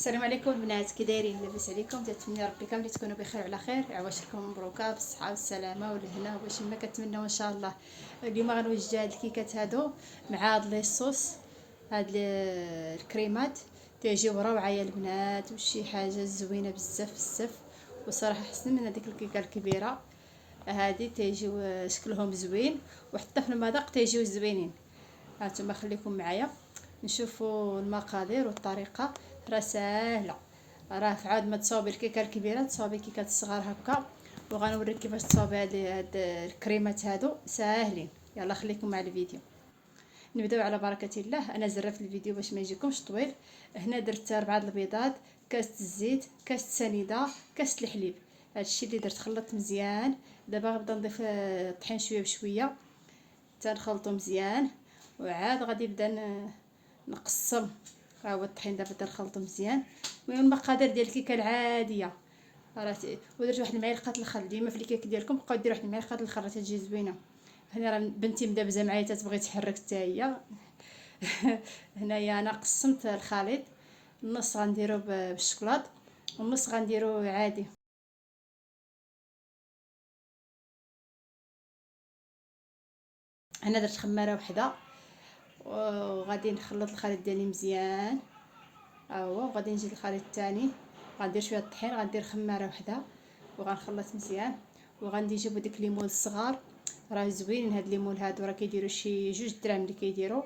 السلام عليكم البنات، كي دايرين؟ لاباس عليكم؟ تنتمنى ربي كاملين تكونوا بخير وعلى خير. عواشركم مبروكه بالصحه والسلامه والهنا وباش ما كنتمنوا ان شاء الله. اليوم غنوجد هاد الكيكات هادو مع هاد لي صوص، هاد الكريمات تيجيو روعه يا البنات، وشي حاجه زوينه بزاف بزاف. وصراحه احسن من هذيك الكيكه الكبيره. هادي تيجيو شكلهم زوين، وحتى في المذاق تيجيو زوينين. هانتوما خليكم معايا نشوفوا المقادير والطريقه. راه ساهله، راه في عاد ما تصاوبي الكيكه الكبيره تصاوبي كيكات الصغار هكا. وغنوريك كيفاش تصاوبي هاد الكريمات هادو ساهلين. يلا خليكم مع الفيديو. نبداو على بركه الله. انا زرفت الفيديو باش ما يجيكمش طويل. هنا درت 4 البيضات، كاس الزيت، كاس سنيده، كاس الحليب. هادشي اللي درت. خلطت مزيان. دابا غنبدا نضيف الطحين شويه بشويه تنخلطو مزيان. وعاد غادي نبدا نقسم. ها هو الطحين دابا تنخلطو مزيان. المهم المقادير ديال الكيكه العاديه راه ودرت واحد المعلقه الخل. ديما في الكيك ديالكم بقاو ديروا واحد المعلقه الخل راه تجي زوينه. هنا راه بنتي مدابزه معايا تتبغي تحرك حتى هي. هنايا انا قسمت الخليط، النص غنديرو بالشكلاط والنص غنديرو عادي. انا درت خماره وحده، وغادي نخلط الخليط ديالي مزيان. ها هو. وغادي نجي للخليط الثاني، غندير شويه الطحين، غندير خماره وحده وغنخلط مزيان. وغندي نجيبو ديك الليمون الصغار، راه زوينين هاد الليمون هادو، راه كيديروا شي 2 دراهم اللي كيديروا.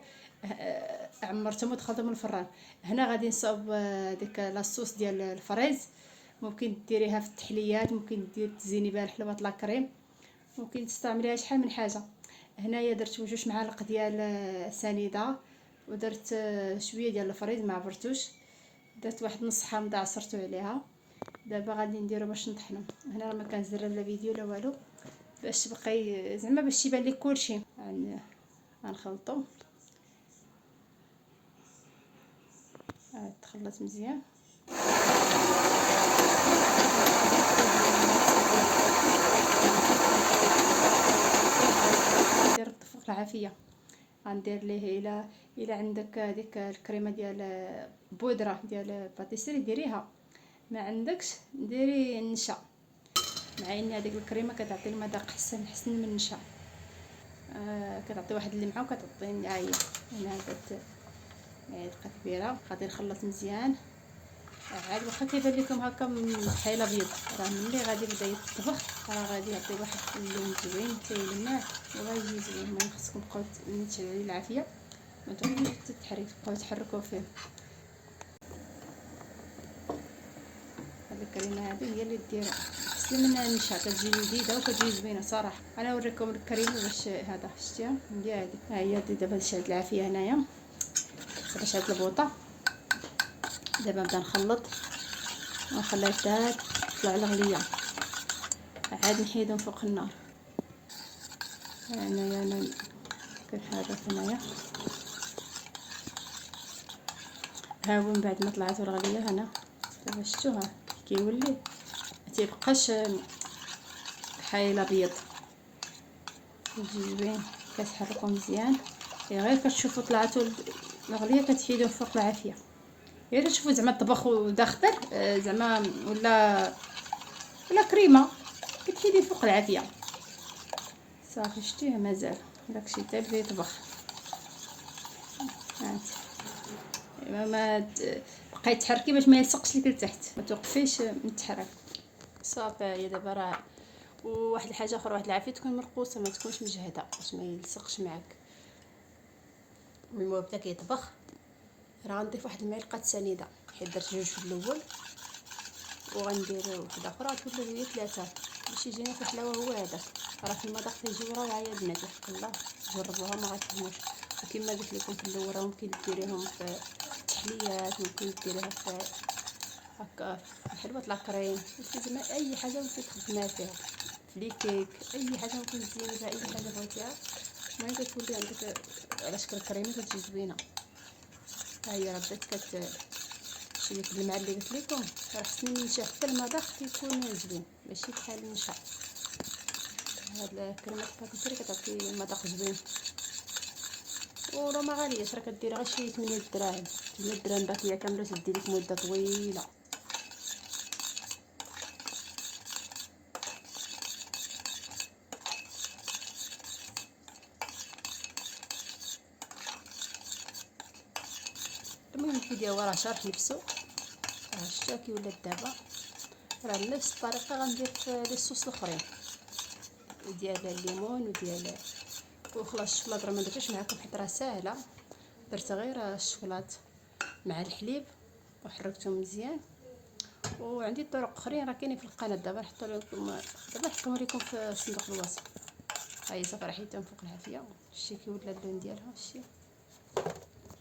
عمرتهم ودخلتهم الفران. هنا غادي نصاوب ديك لاصوص ديال الفريز. ممكن ديريها في التحليات، ممكن تزيني بها الحلوات لاكريم، ممكن تستعمليها شحال من حاجه. هنايا درت 2 معالق ديال سنيده، ودرت شويه ديال الفريز ما عبرتوش. درت واحد نص حامضه عصرته عليها. دابا غادي نديرو باش نطحنو. هنا راه ما كنزرب لا فيديو لا والو، باش تبقى زعما باش يبان لك كلشي. غنخلطو. تخلط مزيان. ندير الطفق العافيه. غندير ليه الا عندك ديك الكريمه ديال بودره ديال باتيسري ديريها، ما عندكش ديري النشا. مع ان هذيك الكريمه كتعطي المذاق حسن من النشا. كتعطي واحد اللمعه وكتعطي النعايه. هنا درت معلقه كبيره. غادي نخلط مزيان. عاد واخا كيبان لكم هكا بحال ابيض، راه ملي غادي يبدا يطبخ راه غادي يعطي واحد اللون زوين تيلمع وغايجي زوين. المهم خصكم تبقاو تشعلوا عليه العافيه، ما تبقاوش تبقاو تحركوا فيه. هاد الكريمه هذه هي اللي ديرها احسن من النشا، كتجي لذيذه وكتجي زوينه صراحه. انا نوريكم الكريمه باش هذا شتيها ندير هذه. ها هي دابا شعلت العافيه هنايا، دابا شعلت البوطه. دابا نبدا نخلط ونخليها حتى تطلع الغليه. عاد نحيدهم فوق النار. هنايا انا كنحرك هنايا. ها هو من بعد ما طلعت الغليه هنا دابا شفتوها كيولي ما تيبقاش حايل ابيض، يجي زوين. كتحركو مزيان غير كتشوفوا طلعتوا الغليه كتحيدوه فوق العافيه. غير تشوفوا زعما الطبخ ودا خضر زعما ولا كريمه كتحيدي فوق العافيه صافي. شتيه مازال داكشي حتى بدا يطبخ. هانتي ما بقاي تحركي باش ما يلصقش لك لتحت، ما توقفيش من التحرك صافي. هي دابا راه وواحد الحاجه اخرى، واحد العافيه تكون مرقوصه ما تكونش مجهده باش ما يلصقش معاك. المهم بدا كيطبخ. راه غنضيف واحد المعلقه سنيده حيت درت 2 في الاول، وغندير وحده اخرى تولي هي 3 باش يجينا في الحلاوه. هو هذاك راه في المذاق تيجيو روعه يا البنات، وحق الله جربوها ما غتفهموش. وكما قلت لكم في الاول راه ممكن ديريهم في التحليات، ممكن ديريها في هكا في حلوه لاكريم، زعما اي حاجه ممكن تخدميها فيها، في لي كيك اي حاجه ممكن تزيني بها اي حاجه بغيتيها. المهم كتولي عندك على شكل كريمه كتجي زوينه. ها هي راه بدات شي ديك الماء اللي قلت لكم راه خصني ننشا حتى المذاق كيكون زوين ماشي بحال النشا. هاد الكريمه الباتيسري كتعطي مذاق زوين وراه ما غالياش، راه كدير غير شي 8 دراهم. 8 دراهم باكيه كامله تدي لك مده طويله. المهم الفيديو هو راه شارح نفسو. راه شتا كي ولات دابا، راه بنفس الطريقه غندير في لي صوص الاخرين ديال الليمون وديال وخلاص. الشوكولاط راه ما درتوش معكم حيت راه ساهله، درت غير الشوكولاط مع الحليب وحركتهم مزيان. وعندي طرق اخرين راه كاينين في القناه، دابا نحطوا لكم، دابا نحطهم لكم في صندوق الوصف. هاي صافي راه حيدتهم فوق العافيه. شتي كي ولا اللون ديالها، شتي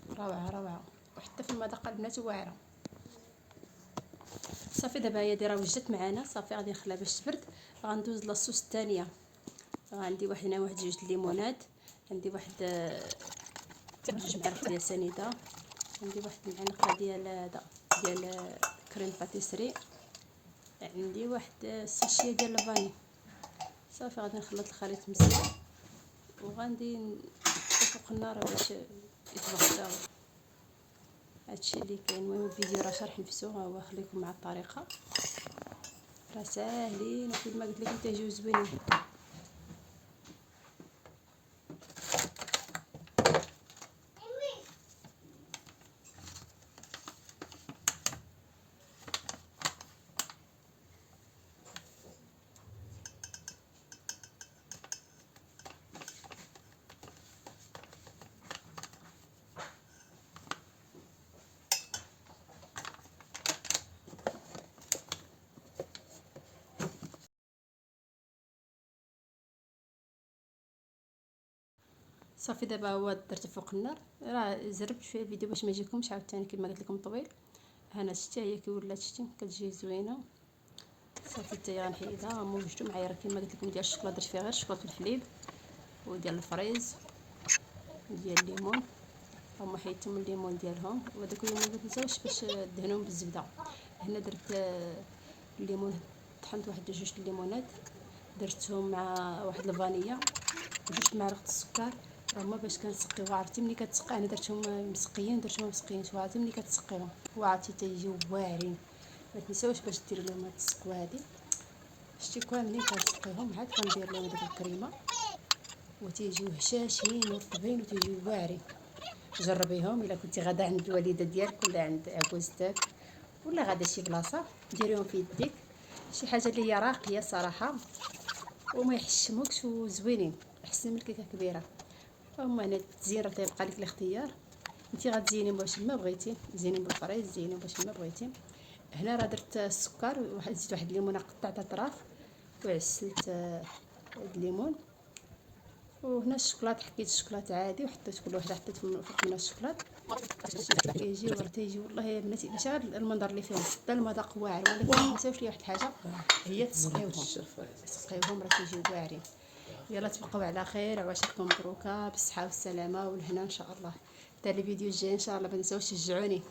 روعه روعه، وحتى في المذاق البنات واعره. صافي دابا هي راه وجدت معانا، صافي غادي نخليها باش تبرد. غندوز لاصوص الثانيه. عندي واحد هنا، واحد جوج الليمونات، عندي واحد جوج معالق ديال سنيده، عندي واحد المعلقه ديال هذا ديال كريم باتيسري، عندي واحد الساشيه ديال الفاني. صافي غادي نخلط الخليط مزيان وغادي نطفق النار باش يتبخر. هادشي اللي كاين. المهم الفيديو راه شرح نفسو، ها هو خليكم مع الطريقه، راه ساهلين وكيف ما قلت لكم تيجيو زوينين. صافي دابا هو درت فوق النار، راه زربت شويه الفيديو باش ما يجيكمش عاوتاني كما قلت لكم طويل. هنا شتي هي كي ولات، شتي كتجي زوينه. صافي حتى هي غنحيدها. موجدو معايا راه كما قلت لكم ديال الشوكولاط، درت فيها غير الشوكولاط والحليب وديال الفريز وديال الليمون. هما حيدتهم الليمون ديالهم، وهذاك الليمون ما تنساوش باش دهنوهم بالزبده. هنا درت الليمون، طحنت واحد جوج الليمونات درتهم مع واحد الفانيلا وجوج معالق السكر. هما باش كنسقيو، عرفتي ملي كتسقي، انا درتهم مسقيين، درتهم مسقيين عرفتي ملي كتسقيهم وعرفتي تيجيو واعرين. ما تنساوش باش ديروا لهم هاد السقوه هادي. شتي كاملين كنسقيهم، عاد كندير لهم داك الكريمه وتيجيو هشاشين ورطبين وتيجيو واعرين. جربيهم الا كنتي غادا عند الوالده ديالك ولا عند عكوزتك ولا غادا شي بلاصه، ديريهم في يديك، شي حاجه اللي هي راقيه صراحه وما يحشموكش وزوينين، احسن من الكيكه كبيره. هما هنا التزيين راه تيبقى لك الاختيار، انتي غتزيني باش ما بغيتي، زيني بالفريز، زيني باش ما بغيتي. هنا راه درت السكر زدت واحد الليمونه قطعت اطراف وعسلت الليمون. وهنا الشوكولاط، حكيت الشوكولاط عادي وحطيت كل وحده حطيت فوق منها الشوكولاط. يجي وراه تيجي والله يا بناتي ماشي غير المنظر اللي فيهم حتى المذاق واعر. ولكن ما تنساوش لي واحد الحاجه، هي تسقيوهم راه تيجيو واعرين. يلا تبقوا على خير، عواشركم مبروكه بالصحه والسلامه والهنا ان شاء الله. حتى الفيديو الجاي ان شاء الله ما تنساوش تشجعوني.